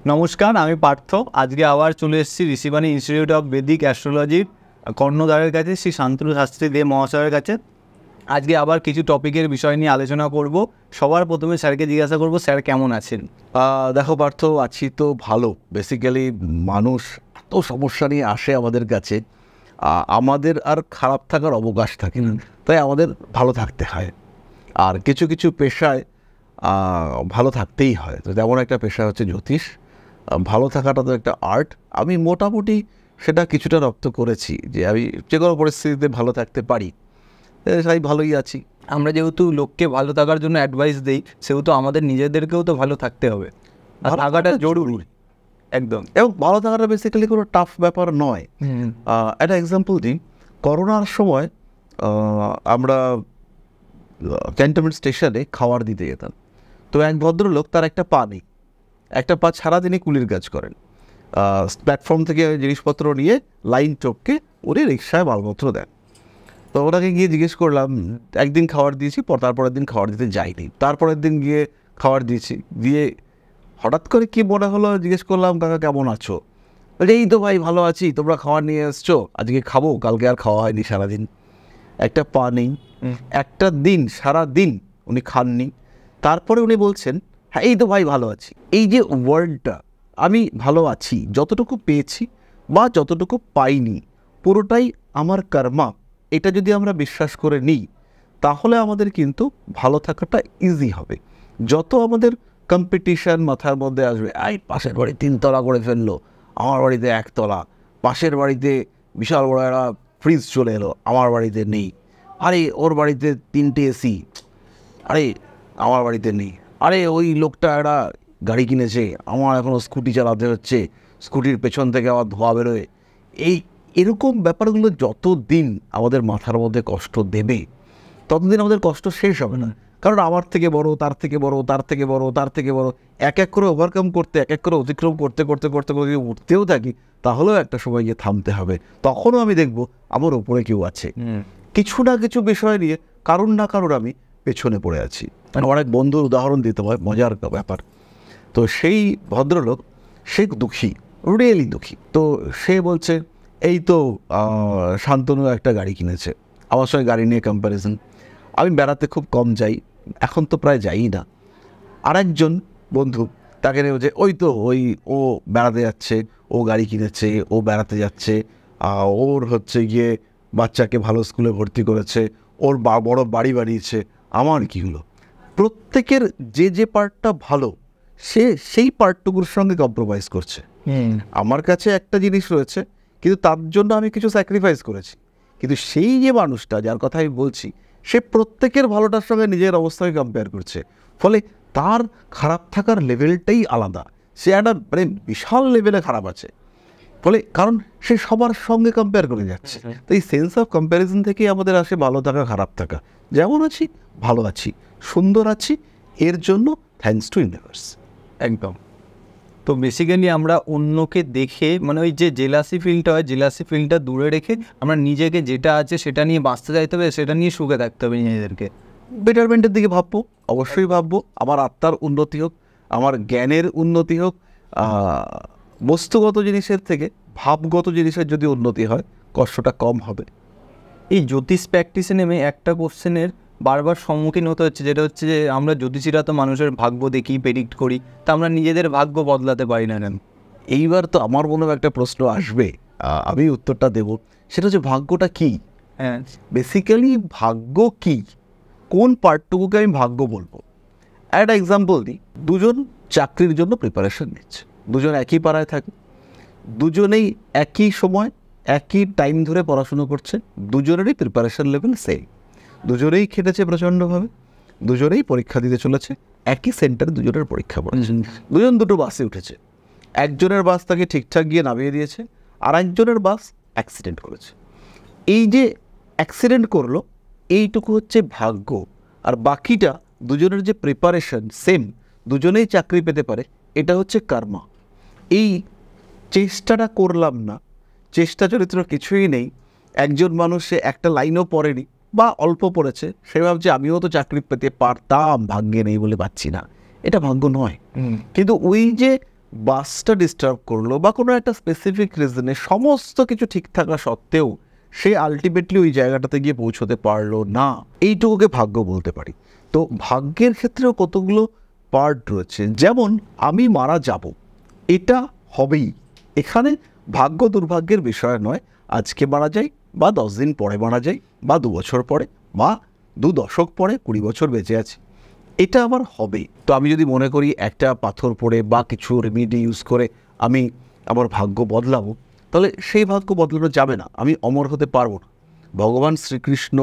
নমস্কার, আমি পার্থ। আজকে আবার চলে এসেছি ঋষিবাণী ইনস্টিটিউট অফ বেদিক অ্যাস্ট্রোলজির কর্ণধারের কাছে, শ্রী শান্তনু শাস্ত্রী দে মহাশয়ের কাছে। আজকে আবার কিছু টপিকের বিষয় নিয়ে আলোচনা করব। সবার প্রথমে স্যারকে জিজ্ঞাসা করব, স্যার কেমন আছেন? দেখো পার্থ, আছি তো ভালো। বেসিক্যালি মানুষ এত সমস্যা নিয়ে আসে আমাদের কাছে, আমাদের আর খারাপ থাকার অবকাশ থাকে না, তাই আমাদের ভালো থাকতে হয়। আর কিছু কিছু পেশায় ভালো থাকতেই হয়। তো তেমন একটা পেশা হচ্ছে জ্যোতিষ। ভালো থাকাটা তো একটা আর্ট। আমি মোটামুটি সেটা কিছুটা রপ্ত করেছি, যে আমি যে কোনো পরিস্থিতিতে ভালো থাকতে পারি, তাই ভালোই আছি। আমরা যেহেতু লোককে ভালো থাকার জন্য অ্যাডভাইস দিই, সেহেতু আমাদের নিজেদেরকেও তো ভালো থাকতে হবে, আর থাকাটা জরুরি একদম। এবং ভালো থাকাটা বেসিক্যালি কোনো টাফ ব্যাপার নয়। একটা এক্সাম্পল দিই। করোনার সময় আমরা ক্যান্টনমেন্ট স্টেশনে খাবার দিতে যেতাম। তো এক ভদ্রলোক, তার একটা পা নেই, একটা পা ছাড়া তিনি কুলির কাজ করেন। প্ল্যাটফর্ম থেকে জিনিসপত্র নিয়ে লাইন টপকে উনি রিক্সায় মালপত্র দেন। তো ওনাকে গিয়ে জিজ্ঞেস করলাম, একদিন খাবার দিয়েছি, তারপরের দিন খাবার দিতে যাইনি, তারপরের দিন গিয়ে খাবার দিয়েছি, দিয়ে হঠাৎ করে কি মনে হলো, জিজ্ঞেস করলাম, কাকা কেমন আছো? এই তো ভাই ভালো আছি, তোমরা খাবার নিয়ে এসছো, আজকে খাবো, কালকে আর খাওয়া হয়নি সারাদিন। একটা পা নেই, একটা দিন সারা দিন উনি খাননি, তারপরে উনি বলছেন হ্যাঁ এই তো ভাই ভালো আছি। এই যে ওয়ার্ডটা, আমি ভালো আছি, যতটুকু পেয়েছি বা যতটুকু পাইনি, পুরোটাই আমার কর্মা, এটা যদি আমরা বিশ্বাস করে নিই, তাহলে আমাদের কিন্তু ভালো থাকাটা ইজি হবে। যত আমাদের কম্পিটিশান মাথার মধ্যে আসবে, এই পাশের বাড়ি 3 তলা করে ফেললো, আমার বাড়িতে 1 তলা, পাশের বাড়িতে বিশাল বড় একটা ফ্রিজ চলে এলো, আমার বাড়িতে নেই, আরে ওর বাড়িতে 3টে এসি, আরে আমার বাড়িতে নেই, আরে ওই লোকটা একটা গাড়ি কিনেছে, আমার এখনও স্কুটি চালাতে হচ্ছে, স্কুটির পেছন থেকে আবার ধোঁয়া বেরোয়। এরকম ব্যাপারগুলো যত দিন আমাদের মাথার মধ্যে কষ্ট দেবে, ততদিন আমাদের কষ্ট শেষ হবে না। কারণ আমার থেকে বড়, তার থেকে বড়, তার থেকে বড়, তার থেকে বড়, এক এক করে ওভারকাম করতে, এক এক করে অতিক্রম করতে করতে করতে করতে উঠতেও থাকি, তাহলেও একটা সময় গিয়ে থামতে হবে। তখনও আমি দেখব আমার ওপরে কেউ আছে। কিছু না কিছু বিষয় নিয়ে কারণ না কারণ আমি পেছনে পড়ে আছি। মানে অনেক বন্ধুর উদাহরণ দিতে হয়, মজার ব্যাপার। তো সেই ভদ্রলোক, সে দুঃখী, রিয়েলি দুঃখী। তো সে বলছে, এই তো শান্তনু একটা গাড়ি কিনেছে। আমার সঙ্গে গাড়ি নিয়ে কম্প্যারিজন। আমি বেড়াতে খুব কম যাই, এখন তো প্রায় যাই না। আরেকজন বন্ধু, তাকে নিয়ে যে ও বেড়াতে যাচ্ছে, ও গাড়ি কিনেছে, ও বেড়াতে যাচ্ছে, ওর হচ্ছে গিয়ে বাচ্চাকে ভালো স্কুলে ভর্তি করেছে, ওর বড় বাড়ি বানিয়েছে, আমার কী হলো? প্রত্যেকের যে যে পার্টটা ভালো, সে সেই পার্টটুকুর সঙ্গে কম্প্রোমাইজ করছে। আমার কাছে একটা জিনিস রয়েছে, কিন্তু তার জন্য আমি কিছু স্যাক্রিফাইস করেছি। কিন্তু সেই যে মানুষটা যার কথা আমি বলছি, সে প্রত্যেকের ভালোটার সঙ্গে নিজের অবস্থাকে কম্পেয়ার করছে, ফলে তার খারাপ থাকার লেভেলটাই আলাদা। সে একটা মানে বিশাল লেভেলে খারাপ আছে, ফলে কারণ সে সবার সঙ্গে কম্পেয়ার করে যাচ্ছে। তো এই সেন্স অফ কম্প্যারিজন থেকেই আমাদের আসে ভালো থাকা, খারাপ থাকা। যেমন আছি, ভালো আছি, সুন্দর আছি, এর জন্য থ্যাঙ্কস টু ইউনিভার্স। একদম। তো বেসিক্যালি আমরা অন্যকে দেখে, মানে ওই যে জেলাসি ফিলটা হয়, জেলাসি ফিলটা দূরে রেখে আমরা নিজেকে যেটা আছে সেটা নিয়ে বাঁচতে চাইতে হবে, সেটা নিয়ে সুখে থাকতে হবে নিজেদেরকে। বেটারমেন্টের দিকে ভাববো, অবশ্যই ভাববো, আমার আত্মার উন্নতি হোক, আমার জ্ঞানের উন্নতি হোক। বস্তুগত জিনিসের থেকে ভাবগত জিনিসের যদি উন্নতি হয়, কষ্টটা কম হবে। এই জ্যোতিষ প্র্যাকটিসে নেমে একটা কোশ্চেনের বারবার সম্মুখীন হতে হচ্ছে, যেটা হচ্ছে যে আমরা জ্যোতিষীরা তো মানুষের ভাগ্য দেখি, প্রেডিক্ট করি, তা আমরা নিজেদের ভাগ্য বদলাতে পারি না কেন? এইবার তো আমার মনেও একটা প্রশ্ন আসবে, আমি উত্তরটা দেব। সেটা হচ্ছে ভাগ্যটা কী? হ্যাঁ, বেসিক্যালি ভাগ্য কী, কোন পার্টটুকুকে আমি ভাগ্য বলবো? একটা এক্সাম্পল দিই। দুজন চাকরির জন্য প্রিপারেশন নিচ্ছে, দুজন একই পাড়ায় থাকে, দুজনেই একই সময় একই টাইম ধরে পড়াশুনো করছে, দুজনেরই প্রিপারেশন লেভেল সেম, দুজনেই খেটেছে প্রচণ্ডভাবে, দুজনেই পরীক্ষা দিতে চলেছে, একই সেন্টারে দুজনের পরীক্ষা পড়েছে। দুজন দুটো বাসে উঠেছে, একজনের বাস তাকে ঠিকঠাক গিয়ে নামিয়ে দিয়েছে, আর একজনের বাস অ্যাক্সিডেন্ট করেছে। এই যে অ্যাক্সিডেন্ট করলো, এইটুকু হচ্ছে ভাগ্য, আর বাকিটা দুজনের যে প্রিপারেশন সেম, দুজনেই চাকরি পেতে পারে, এটা হচ্ছে কর্মা। এই চেষ্টাটা করলাম না, চেষ্টা চরিত্র কিছুই নেই। একজন মানুষ, সে একটা লাইনও পড়েনি বা অল্প পড়েছে, সে ভাবছে আমিও তো চাকরি পেতে পারতাম, ভাগ্যে নেই বলে পাচ্ছি না। এটা ভাগ্য নয়। কিন্তু ওই যে বাসটা ডিস্টার্ব করলো বা কোনো একটা স্পেসিফিক রিজনে সমস্ত কিছু ঠিক থাকা সত্ত্বেও সে আলটিমেটলি ওই জায়গাটাতে গিয়ে পৌঁছতে পারলো না, এইটুকুকে ভাগ্য বলতে পারি। তো ভাগ্যের ক্ষেত্রেও কতগুলো পার্ট রয়েছে, যেমন আমি মারা যাব, এটা হবেই। এখানে ভাগ্য দুর্ভাগ্যের বিষয় নয়, আজকে মারা যাই বা 10 দিন পরে মারা যাই বা 2 বছর পরে বা 2 দশক পরে, 20 বছর বেঁচে আছি, এটা আমার হবে। তো আমি যদি মনে করি একটা পাথর পড়ে বা কিছু রেমিডি ইউজ করে আমি আমার ভাগ্য বদলাবো, তাহলে সেই ভাগ্য বদলানো যাবে না, আমি অমর হতে পারবো না। ভগবান শ্রীকৃষ্ণ,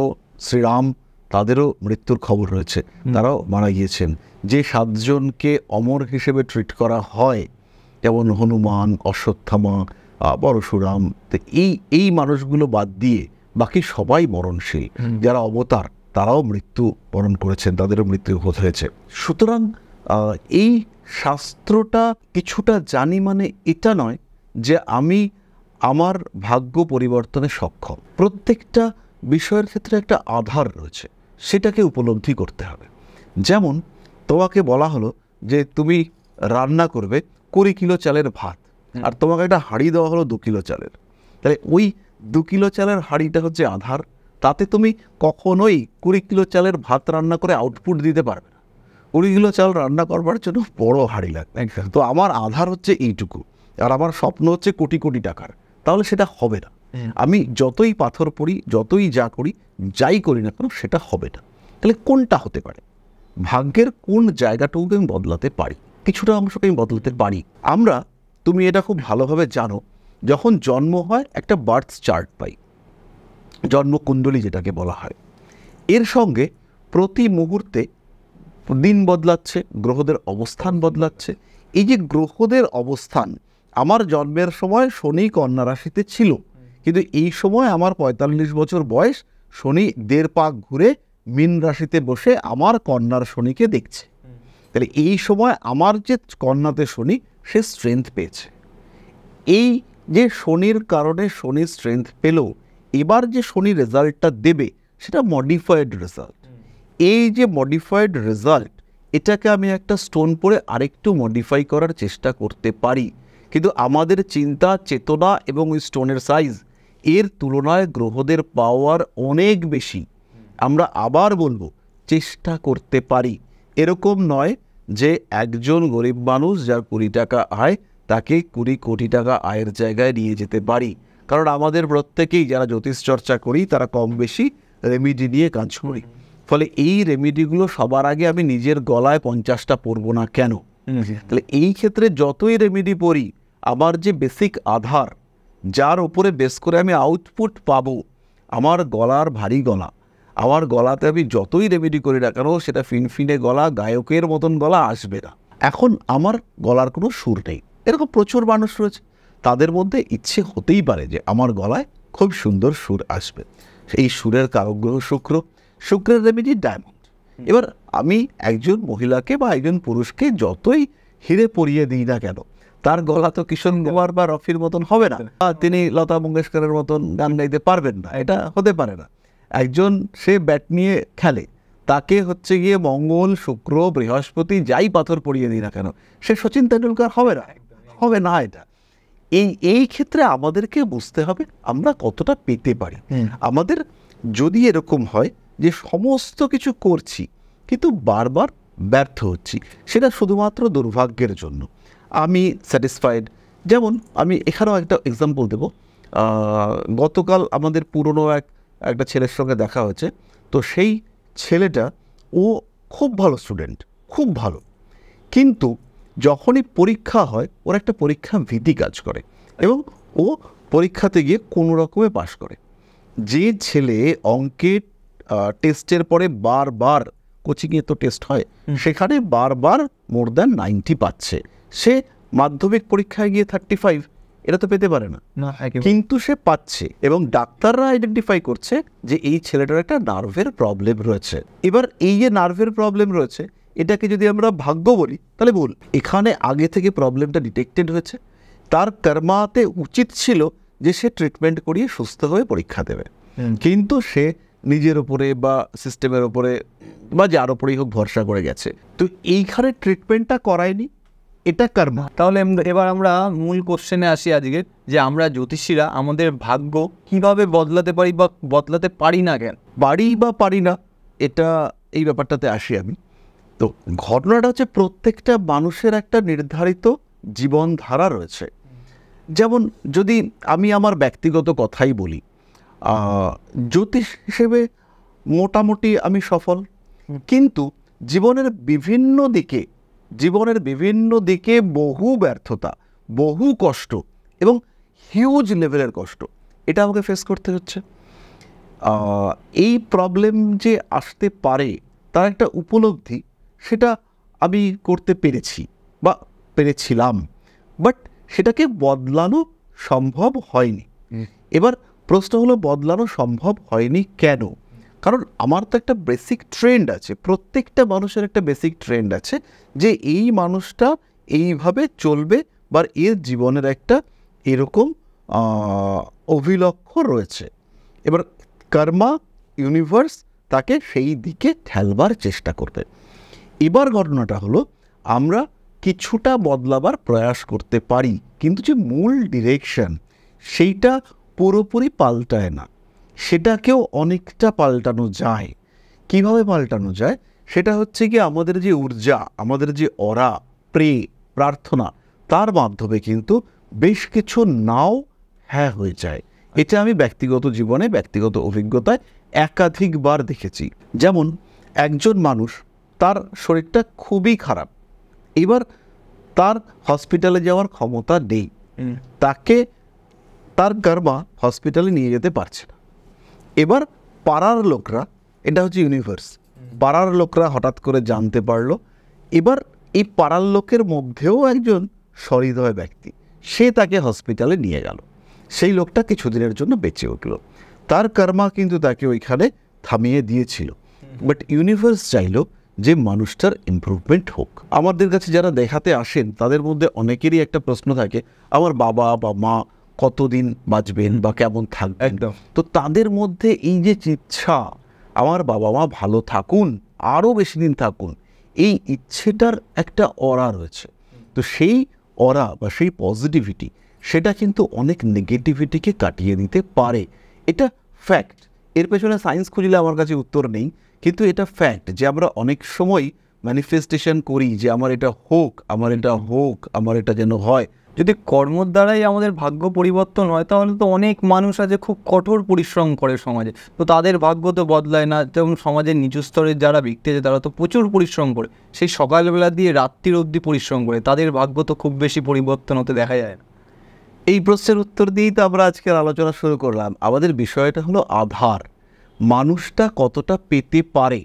শ্রীরাম, তাদেরও মৃত্যুর খবর রয়েছে, তারাও মারা গিয়েছেন। যে 7 জনকে অমর হিসেবে ট্রিট করা হয়, যেমন হনুমান, অশ্বত্থামা, পরশুরাম, তো এই মানুষগুলো বাদ দিয়ে বাকি সবাই মরণশীল। যারা অবতার তারাও মৃত্যু বরণ করেছেন, তাদেরও মৃত্যু হয়েছে। সুতরাং এই শাস্ত্রটা কিছুটা জানি মানে এটা নয় যে আমি আমার ভাগ্য পরিবর্তনে সক্ষম। প্রত্যেকটা বিষয়ের ক্ষেত্রে একটা আধার রয়েছে, সেটাকে উপলব্ধি করতে হবে। যেমন তোমাকে বলা হলো যে তুমি রান্না করবে 20 কিলো চালের ভাত, আর তোমাকে একটা হাঁড়ি দেওয়া হলো 2 কিলো চালের। তাহলে ওই 2 কিলো চালের হাঁড়িটা হচ্ছে আধার, তাতে তুমি কখনোই 20 কিলো চালের ভাত রান্না করে আউটপুট দিতে পারবে না। 20 কিলো চাল রান্না করবার জন্য বড় হাঁড়ি লাগবে। তো আমার আধার হচ্ছে এইটুকু, আর আমার স্বপ্ন হচ্ছে কোটি কোটি টাকার, তাহলে সেটা হবে না। আমি যতই পাথর পড়ি, যতই যা করি, যাই করি না কেন, সেটা হবে না। তাহলে কোনটা হতে পারে? ভাগ্যের কোন জায়গাটুকুকে আমি বদলাতে পারি? কিছুটা অংশকে আমি বদলাতে পারি। তুমি এটা খুব ভালোভাবে জানো, যখন জন্ম হয় একটা বার্থ চার্ট পাই, জন্মকুণ্ডলী যেটাকে বলা হয়। এর সঙ্গে প্রতি মুহূর্তে দিন বদলাচ্ছে, গ্রহদের অবস্থান বদলাচ্ছে। এই যে গ্রহদের অবস্থান, আমার জন্মের সময় শনি কন্যা রাশিতে ছিল, কিন্তু এই সময় আমার 45 বছর বয়স, শনি 1.5 পাক ঘুরে মীন রাশিতে বসে আমার কন্যার শনিকে দেখছে। তাহলে এই সময় আমার যে কন্যাতে শনি, সে স্ট্রেংথ পেয়েছে। এই যে শনির কারণে শনি স্ট্রেংথ পেল, এবার যে শনি রেজাল্টটা দেবে সেটা মডিফাইড রেজাল্ট। এই যে মডিফাইড রেজাল্ট, এটাকে আমি একটা স্টোন পরে আরেকটু মডিফাই করার চেষ্টা করতে পারি, কিন্তু আমাদের চিন্তা, চেতনা এবং ওই স্টোনের সাইজ এর তুলনায় গ্রহদের পাওয়ার অনেক বেশি। আমরা আবার বলবো, চেষ্টা করতে পারি। এরকম নয় যে একজন গরিব মানুষ যার 20 টাকা আয়, তাকে 20 কোটি টাকা আয়ের জায়গায় নিয়ে যেতে পারি। কারণ আমাদের প্রত্যেকেই যারা জ্যোতিষ চর্চা করি, তারা কম বেশি রেমিডি নিয়ে কাজ করি। ফলে এই রেমিডিগুলো সবার আগে আমি নিজের গলায় 50টা পরবো না কেন? তাহলে এই ক্ষেত্রে যতই রেমিডি পড়ি, আমার যে বেসিক আধার, যার উপরে বেস করে আমি আউটপুট পাবো, আমার গলার ভারী গলা, আমার গলাতে আমি যতই রেমেডি করি না কেন, সেটা ফিনফিনে গলা, গায়কের মতন গলা আসবে না। এখন আমার গলার কোনো সুর নেই, এরকম প্রচুর মানুষ রয়েছে, তাদের মধ্যে ইচ্ছে হতেই পারে যে আমার গলায় খুব সুন্দর সুর আসবে। এই সুরের কারকগ্রহ শুক্র, শুক্রের রেমেডি ডায়মন্ড। এবার আমি একজন মহিলাকে বা একজন পুরুষকে যতই হিরে পরিয়ে দিই না কেন, তার গলা তো কিশোর কুমার বা রফির মতন হবে না, তিনি লতা মঙ্গেশকরের মতন গান গাইতে পারবেন না, এটা হতে পারে না। একজন সে ব্যাট নিয়ে খেলে, তাকে হচ্ছে গিয়ে মঙ্গল, শুক্র, বৃহস্পতি যাই পাথর পড়িয়ে দিই না কেন, সে সচিন তেন্ডুলকার হবে না, হবে না। এটা এই ক্ষেত্রে আমাদেরকে বুঝতে হবে আমরা কতটা পেতে পারি। আমাদের যদি এরকম হয় যে সমস্ত কিছু করছি কিন্তু বারবার ব্যর্থ হচ্ছি, সেটা শুধুমাত্র দুর্ভাগ্যের জন্য, আমি স্যাটিসফাইড। যেমন আমি এখানেও একটা এক্সাম্পল দেব। গতকাল আমাদের পুরনো একটা ছেলের সঙ্গে দেখা হয়েছে। তো সেই ছেলেটা, ও খুব ভালো স্টুডেন্ট, খুব ভালো, কিন্তু যখনই পরীক্ষা হয়, ওর একটা পরীক্ষা ভীতি কাজ করে এবং ও পরীক্ষাতে গিয়ে কোনো রকমে পাশ করে। যে ছেলে অঙ্কের টেস্টের পরে বারবার, কোচিংয়ে তো টেস্ট হয়, সেখানে বারবার মোর দ্যান 90 পাচ্ছে, সে মাধ্যমিক পরীক্ষায় গিয়ে 35, এটা তো পেতে পারে না, কিন্তু সে পাচ্ছে। এবং ডাক্তাররা আইডেন্টিফাই করছে যে এই ছেলেটার একটা নার্ভের প্রবলেম রয়েছে। এবার এই যে নার্ভের প্রবলেম রয়েছে, এটাকে যদি আমরা ভাগ্য বলি তাহলে ভুল। এখানে আগে থেকে প্রবলেমটা ডিটেক্টেড হয়েছে, তার কর্মাতে উচিত ছিল যে সে ট্রিটমেন্ট করিয়ে সুস্থ হয়ে পরীক্ষা দেবে, কিন্তু সে নিজের ওপরে বা সিস্টেমের ওপরে বা যার ওপরেই হোক ভরসা করে গেছে। তো এইখানে ট্রিটমেন্টটা করায়নি এটা কর্ম। তাহলে এবার আমরা মূল কোশ্চেনে আসি আজকে, যে আমরা জ্যোতিষীরা আমাদের ভাগ্য কিভাবে বদলাতে পারি বা বদলাতে পারি না কেন? পারি বা পারি না, এটা এই ব্যাপারটাতে আসি আমি। তো ঘটনাটা হচ্ছে প্রত্যেকটা মানুষের একটা নির্ধারিত জীবনধারা রয়েছে। যেমন যদি আমি আমার ব্যক্তিগত কথাই বলি, জ্যোতিষ হিসেবে মোটামুটি আমি সফল, কিন্তু জীবনের বিভিন্ন দিকে বহু ব্যর্থতা, বহু কষ্ট এবং হিউজ লেভেলের কষ্ট এটা আমাকে ফেস করতে হচ্ছে। এই প্রবলেম যে আসতে পারে তার একটা উপলব্ধি সেটা আমি করতে পেরেছি বা পেরেছিলাম, বাট সেটাকে বদলানো সম্ভব হয়নি। এবার প্রশ্ন হলো বদলানো সম্ভব হয়নি কেন? কারণ আমার তো একটা বেসিক ট্রেন্ড আছে, প্রত্যেকটা মানুষের একটা বেসিক ট্রেন্ড আছে যে এই মানুষটা এইভাবে চলবে বা এর জীবনের একটা এরকম অভিলক্ষ্য রয়েছে। এবার কর্মা, ইউনিভার্স তাকে সেই দিকে ঠেলবার চেষ্টা করবে। এবার ঘটনাটা হলো আমরা কিছুটা বদলাবার প্রয়াস করতে পারি, কিন্তু যে মূল ডিরেকশন সেইটা পুরোপুরি পাল্টায় না, সেটাকেও অনেকটা পাল্টানো যায়। কিভাবে পাল্টানো যায়? সেটা হচ্ছে কি আমাদের যে ঊর্জা, আমাদের যে অরা, প্রার্থনা, তার মাধ্যমে কিন্তু বেশ কিছু নাও হ্যাঁ হয়ে যায়। এটা আমি ব্যক্তিগত জীবনে, ব্যক্তিগত অভিজ্ঞতায় একাধিকবার দেখেছি। যেমন একজন মানুষ, তার শরীরটা খুবই খারাপ, এবার তার হসপিটালে যাওয়ার ক্ষমতা নেই, তাকে তার কর্মা হসপিটালে নিয়ে যেতে পারছে না। এবার পাড়ার লোকরা, এটা হচ্ছে ইউনিভার্স, পাড়ার লোকরা হঠাৎ করে জানতে পারলো। এবার এই পাড়ার লোকের মধ্যেও একজন সহৃদয় ব্যক্তি, সে তাকে হসপিটালে নিয়ে গেল। সেই লোকটা কিছুদিনের জন্য বেঁচে উঠল, তার কর্মা কিন্তু তাকে ওইখানে থামিয়ে দিয়েছিল। বাট ইউনিভার্স চাইলো যে মানুষটার ইমপ্রুভমেন্ট হোক। আমাদের কাছে যারা দেখাতে আসেন তাদের মধ্যে অনেকেরই একটা প্রশ্ন থাকে, আমার বাবা বা মা কতদিন বাঁচবেন বা কেমন থাকবেন। একদম। তো তাদের মধ্যে এই যে ইচ্ছা আমার বাবা মা ভালো থাকুন, আরও বেশি দিন থাকুন, এই ইচ্ছেটার একটা অরা রয়েছে। তো সেই অরা বা সেই পজিটিভিটি সেটা কিন্তু অনেক নেগেটিভিটিকে কাটিয়ে দিতে পারে। এটা ফ্যাক্ট, এর পেছনে সায়েন্স খুঁজলে আমার কাছে উত্তর নেই, কিন্তু এটা ফ্যাক্ট যে আমরা অনেক সময় ম্যানিফেস্টেশন করি যে আমার এটা হোক, আমার এটা হোক, আমার এটা যেন হয়। যদি কর্মর দ্বারাই আমাদের ভাগ্য পরিবর্তন হয়, তাহলে তো অনেক মানুষ আছে খুব কঠোর পরিশ্রম করে সমাজে, তো তাদের ভাগ্য তো বদলায় না। যেমন সমাজের নিচু স্তরের যারা ব্যক্তি আছে তারা তো প্রচুর পরিশ্রম করে, সেই সকালবেলা দিয়ে রাত্রির অবধি পরিশ্রম করে, তাদের ভাগ্য তো খুব বেশি পরিবর্তন হতে দেখা যায় না। এই প্রশ্নের উত্তর দিয়েই তো আমরা আজকের আলোচনা শুরু করলাম। আমাদের বিষয়টা হলো আধার, মানুষটা কতটা পেতে পারে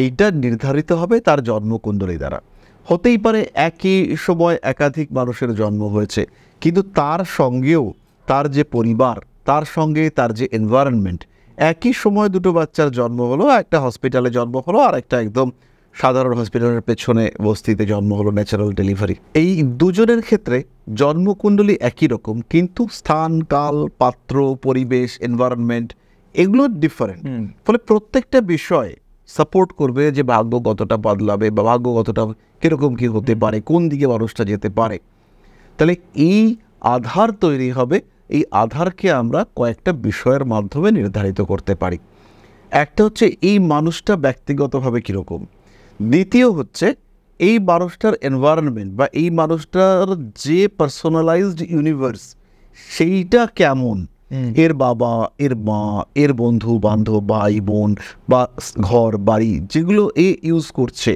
এইটা নির্ধারিত হবে তার জন্মকুণ্ডলী দ্বারা। হতেই পারে একই সময় একাধিক মানুষের জন্ম হয়েছে, কিন্তু তার সঙ্গেও তার যে পরিবার, তার সঙ্গে তার যে এনভায়রনমেন্ট, একই সময় দুটো বাচ্চার জন্ম হলো, একটা হসপিটালে জন্ম হলো আর একটা একদম সাধারণ হসপিটালের পেছনে বস্তিতে জন্ম হলো, ন্যাচারাল ডেলিভারি। এই দুজনের ক্ষেত্রে জন্মকুণ্ডলী একই রকম, কিন্তু স্থান, কাল, পাত্র, পরিবেশ, এনভায়রনমেন্ট এগুলো ডিফারেন্ট। ফলে প্রত্যেকটা বিষয় সাপোর্ট করবে যে ভাগ্য কতটা বদলাবে বা ভাগ্য কতটা কীরকম কী হতে পারে, কোন দিকে মানুষটা যেতে পারে। তাহলে এই আধার তৈরি হবে, এই আধারকে আমরা কয়েকটা বিষয়ের মাধ্যমে নির্ধারিত করতে পারি। একটা হচ্ছে এই মানুষটা ব্যক্তিগতভাবে কীরকম, দ্বিতীয় হচ্ছে এই মানুষটার এনভায়রনমেন্ট বা এই মানুষটার যে পার্সোনালাইজড ইউনিভার্স সেইটা কেমন, এর বাবা, এর মা, এর বন্ধু বান্ধব, ভাই বোন বা ঘর বাড়ি যেগুলো এ ইউজ করছে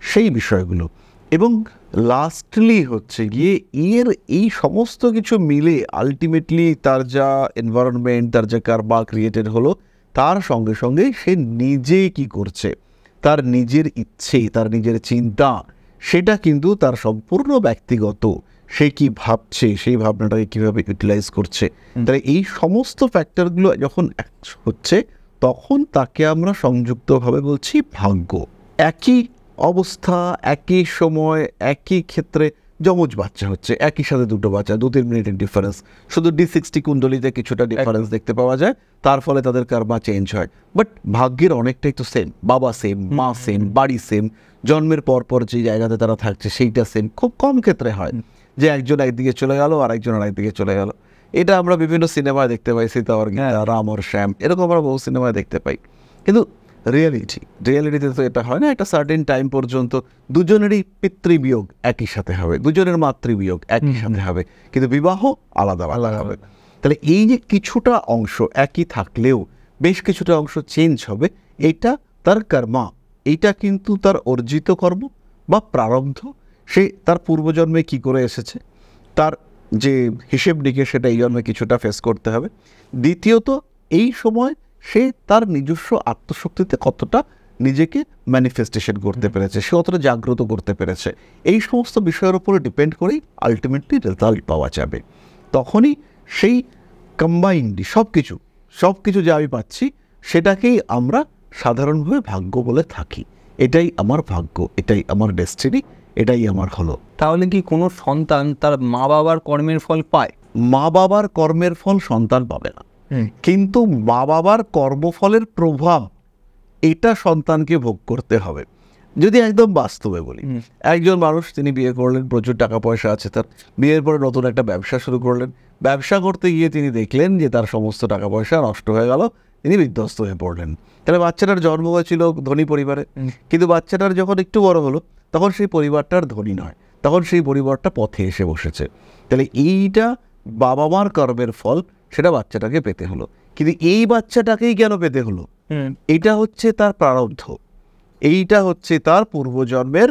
সেই বিষয়গুলো, এবং লাস্টলি হচ্ছে গিয়ে এর এই সমস্ত কিছু মিলে আলটিমেটলি তার যা এনভায়রনমেন্ট, তার যা কারবা ক্রিয়েটেড হলো, তার সঙ্গে সঙ্গে সে নিজে কি করছে, তার নিজের ইচ্ছে, তার নিজের চিন্তা, সেটা কিন্তু তার সম্পূর্ণ ব্যক্তিগত। সে কি ভাবছে, সেই ভাবনাটাকে কীভাবে ইউটিলাইজ করছে, তাহলে এই সমস্ত ফ্যাক্টরগুলো যখন হচ্ছে তখন তাকে আমরা সংযুক্তভাবে বলছি ভাগ্য। একই অবস্থা, একই সময়, একই ক্ষেত্রে যমজ বাচ্চা হচ্ছে, একই সাথে দুটো বাচ্চা, 2-3 মিনিটের ডিফারেন্স, শুধু D60 কুণ্ডলিতে কিছুটা ডিফারেন্স দেখতে পাওয়া যায়, তার ফলে তাদের কার্মা চেঞ্জ হয়। বাট ভাগ্যের অনেকটাই তো সেম, বাবা সেম, মা সেম, বাড়ি সেম, জন্মের পর পর যে জায়গাতে তারা থাকছে সেইটা সেম। খুব কম ক্ষেত্রে হয় যে একজন একদিকে চলে গেল আর একজন আরেকদিকে চলে গেল। এটা আমরা বিভিন্ন সিনেমায় দেখতে পাই, সীতা আর গীতা, রাম আর শ্যাম, এরকম আমরা বহু সিনেমায় দেখতে পাই। কিন্তু রিয়েলিটিতে তো এটা হয় না। একটা সার্টেন টাইম পর্যন্ত দুজনেরই পিতৃবিয়োগ একই সাথে হবে, দুজনের মাতৃবিয়োগ একই সাথে হবে, কিন্তু বিবাহ আলাদা আলাদা হবে। তাহলে এই যে কিছুটা অংশ একই থাকলেও বেশ কিছুটা অংশ চেঞ্জ হবে, এটা তার কর্মা, এইটা কিন্তু তার অর্জিত কর্ম বা প্রারব্ধ। সে তার পূর্বজন্মে কি করে এসেছে, তার যে হিসেব নিকেশ সেটা এই জন্মে কিছুটা ফেস করতে হবে। দ্বিতীয়ত, এই সময় সে তার নিজস্ব আত্মশক্তিতে কতটা নিজেকে ম্যানিফেস্টেশন করতে পেরেছে, সে কতটা জাগ্রত করতে পেরেছে, এই সমস্ত বিষয়ের উপরে ডিপেন্ড করেই আলটিমেটলি রেজাল্ট পাওয়া যাবে। তখনই সেই কম্বাইন্ডলি সব কিছু যা আমি পাচ্ছি সেটাকেই আমরা সাধারণভাবে ভাগ্য বলে থাকি। এটাই আমার ভাগ্য, এটাই আমার ডেস্টিনি, এটাই আমার হলো। তাহলে কি কোনো সন্তান তার মা বাবার কর্মের ফল পায়? মা বাবার কর্মের ফল সন্তান পাবে না, কিন্তু মা বাবার কর্মফলের প্রভাব এটা সন্তানকে ভোগ করতে হবে। যদি একদম বাস্তবে বলি, একজন মানুষ, তিনি বিয়ে করলেন, প্রচুর টাকা পয়সা আছে তার, বিয়ের পরে নতুন একটা ব্যবসা শুরু করলেন, ব্যবসা করতে গিয়ে তিনি দেখলেন যে তার সমস্ত টাকা পয়সা নষ্ট হয়ে গেল, তিনি বিধ্বস্ত হয়ে পড়লেন। তাহলে বাচ্চাটার জন্ম হয়েছিল ধনী পরিবারে, কিন্তু বাচ্চাটার যখন একটু বড় হলো তখন সেই পরিবারটার ধনী নয়, তখন সেই পরিবারটা পথে এসে বসেছে। তাহলে এইটা বাবা মার কর্মের ফল, সেটা বাচ্চাটাকে পেতে হলো। কিন্তু এই বাচ্চাটাকেই কেন পেতে হলো? এটা হচ্ছে তার প্রারব্ধ, এইটা হচ্ছে তার পূর্বজন্মের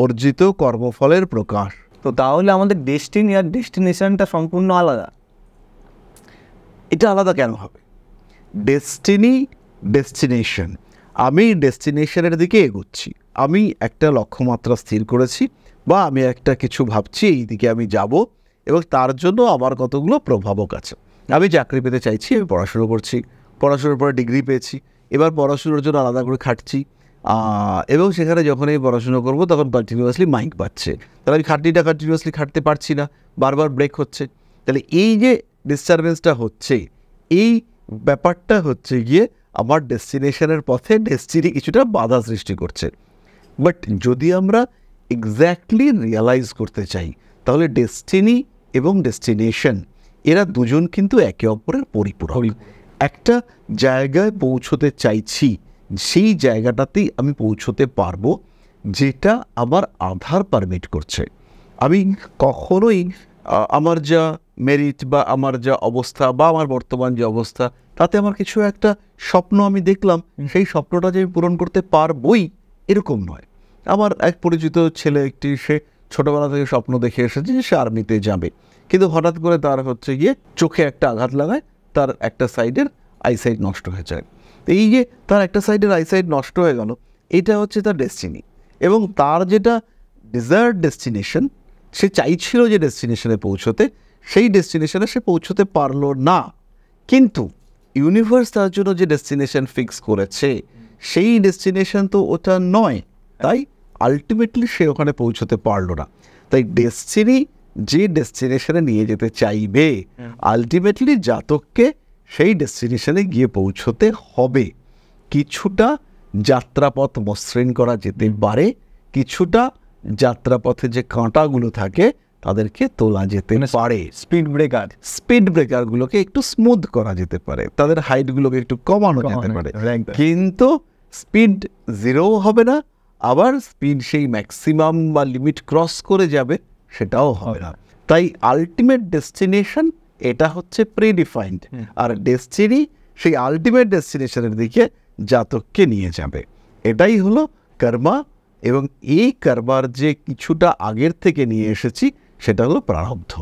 অর্জিত কর্মফলের প্রকাশ। তো তাহলে আমাদের ডেস্টিনি আর ডেস্টিনেশনটা সম্পূর্ণ আলাদা। এটা আলাদা কেন হবে? ডেস্টিনি, ডেস্টিনেশন, আমি ডেস্টিনেশনের দিকে এগোচ্ছি, আমি একটা লক্ষ্যমাত্রা স্থির করেছি বা আমি একটা কিছু ভাবছি এই দিকে আমি যাব, এবং তার জন্য আমার কতগুলো প্রভাবক আছে। আমি চাকরি পেতে চাইছি, আমি পড়াশুনো করছি, পড়াশোনার পরে ডিগ্রি পেয়েছি, এবার পড়াশুনোর জন্য আলাদা করে খাটছি, এবং সেখানে যখন এই পড়াশুনো করবো তখন কন্টিনিউয়াসলি মাইক বাজছে, তাহলে আমি খাটনিটা কন্টিনিউয়াসলি খাটতে পারছি না, বারবার ব্রেক হচ্ছে। তাহলে এই যে ডিস্টারবেন্সটা হচ্ছে, এই ব্যাপারটা হচ্ছে গিয়ে আমার ডেস্টিনেশনের পথে ডেস্টিনি কিছুটা বাধা সৃষ্টি করছে। বাট যদি আমরা এক্স্যাক্টলি রিয়ালাইজ করতে চাই, তাহলে ডেস্টিনি এবং ডেস্টিনেশন এরা দুজন কিন্তু একে অপরের পরিপূরক। একটা জায়গায় পৌঁছতে চাইছি, সেই জায়গাটাতেই আমি পৌঁছতে পারবো যেটা আমার আধার পারমিট করছে। আমি কখনোই আমার যা মেরিট বা আমার যা অবস্থা বা আমার বর্তমান যে অবস্থা, তাতে আমার কিছু একটা স্বপ্ন আমি দেখলাম, সেই স্বপ্নটা যে আমি পূরণ করতে পারবই এরকম নয়। আমার এক পরিচিত ছেলে, সে ছোটবেলা থেকে স্বপ্ন দেখে এসেছে যে সে আর্মিতে যাবে, কিন্তু হঠাৎ করে তার হচ্ছে গিয়ে চোখে একটা আঘাত লাগায়, তার একটা সাইডের আইসাইট নষ্ট হয়ে যায়। এই যে তার একটা সাইডের আইসাইট নষ্ট হয়ে গেল, এটা হচ্ছে তার ডেস্টিনি। এবং তার যেটা ডিজায়ার্ড ডেস্টিনেশন, সে চাইছিল যে ডেস্টিনেশনে পৌঁছতে, সেই ডেস্টিনেশনে সে পৌঁছতে পারলো না। কিন্তু ইউনিভার্স তার জন্য যে ডেস্টিনেশন ফিক্স করেছে, সেই ডেস্টিনেশন তো ওটা নয়, তাই আলটিমেটলি সে ওখানে পৌঁছতে পারলো না। তাই ডেস্টিনি যে ডেস্টিনেশনে নিয়ে যেতে চাইবে, আলটিমেটলি জাতককে সেই ডেস্টিনেশনে গিয়ে পৌঁছতে হবে। কিছুটা যাত্রাপথ মসৃণ করা যেতে পারে, কিছুটা যাত্রাপথে যে কাঁটাগুলো থাকে তাদেরকে তোলা যেতে পারে, স্পিড ব্রেকারগুলোকে একটু স্মুথ করা যেতে পারে, তাদের হাইটগুলোকে একটু কমানো যেতে পারে, কিন্তু স্পিড জিরোও হবে না, আবার স্পিড সেই ম্যাক্সিমাম বা লিমিট ক্রস করে যাবে সেটাও হবে না। তাই আলটিমেট ডেস্টিনেশন এটা হচ্ছে প্রিডিফাইন্ড, আর ডেস্টিনি সেই আলটিমেট ডেস্টিনেশনের দিকে জাতককে নিয়ে যাবে। এটাই হলো কর্মা, এবং এই কর্মার যে কিছুটা আগের থেকে নিয়ে এসেছি সেটা হলো প্রারব্ধ।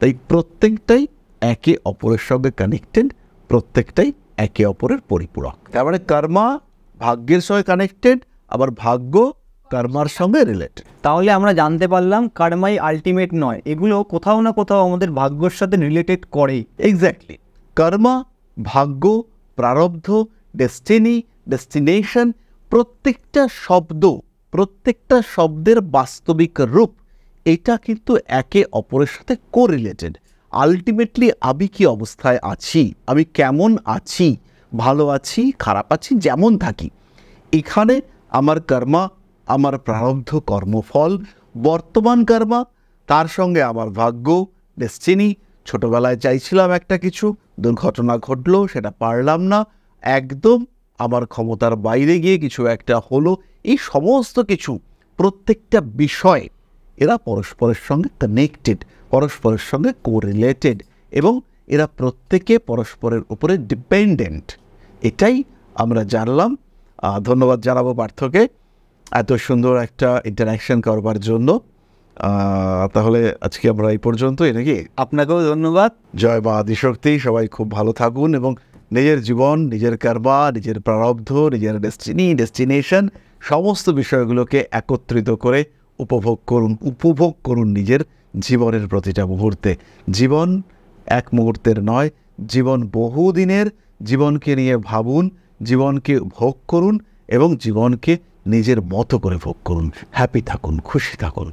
তাই প্রত্যেকটাই একে অপরের সঙ্গে কানেক্টেড, প্রত্যেকটাই একে অপরের পরিপূরক। তার মানে কর্মা ভাগ্যের সঙ্গে কানেক্টেড, আবার ভাগ্য কর্মার সঙ্গে রিলেটেড। তাহলে আমরা জানতে পারলাম কর্মাই আলটিমেট নয়, এগুলো কোথাও না কোথাও আমাদের ভাগ্যের সাথে রিলেটেড করে। এক্স্যাক্টলি, কর্মা, ভাগ্য, প্রারব্ধ, ডেস্টিনি, ডেস্টিনেশন, প্রত্যেকটা শব্দের বাস্তবিক রূপ এটা কিন্তু একে অপরের সাথে কোরিলেটেড। আলটিমেটলি আমি কি অবস্থায় আছি, আমি কেমন আছি, ভালো আছি, খারাপ আছি, যেমন থাকি, এখানে আমার কর্মা, আমার প্রারব্ধ কর্মফল, বর্তমান কর্মা, তার সঙ্গে আমার ভাগ্য, ডেস্টিনি, ছোটবেলায় চাইছিলাম একটা কিছু, দুর্ঘটনা ঘটলো, সেটা পারলাম না, একদম আমার ক্ষমতার বাইরে গিয়ে কিছু একটা হলো, এই সমস্ত কিছু, প্রত্যেকটা বিষয় এরা পরস্পরের সঙ্গে কানেক্টেড, পরস্পরের সঙ্গে কোরিলেটেড, এবং এরা প্রত্যেকে পরস্পরের উপরে ডিপেন্ডেন্ট। এটাই আমরা জানলাম। ধন্যবাদ জানাবো পার্থকে এত সুন্দর একটা ইন্টারাকশন করবার জন্য। তাহলে আজকে আমরা এই পর্যন্তই নাকি? আপনাকেও ধন্যবাদ। জয় মা আদিশক্তি। সবাই খুব ভালো থাকুন এবং নিজের জীবন, নিজের কর্মা, নিজের প্রারব্ধ, নিজের ডেস্টিনেশন, সমস্ত বিষয়গুলোকে একত্রিত করে উপভোগ করুন নিজের জীবনের প্রতিটা মুহূর্তে। জীবন এক মুহূর্তের নয়, জীবন বহুদিনের। জীবনকে নিয়ে ভাবুন, জীবনকে ভোগ করুন এবং জীবনকে নিজের মতো করে ভোগ করুন। হ্যাপি থাকুন, খুশি থাকুন।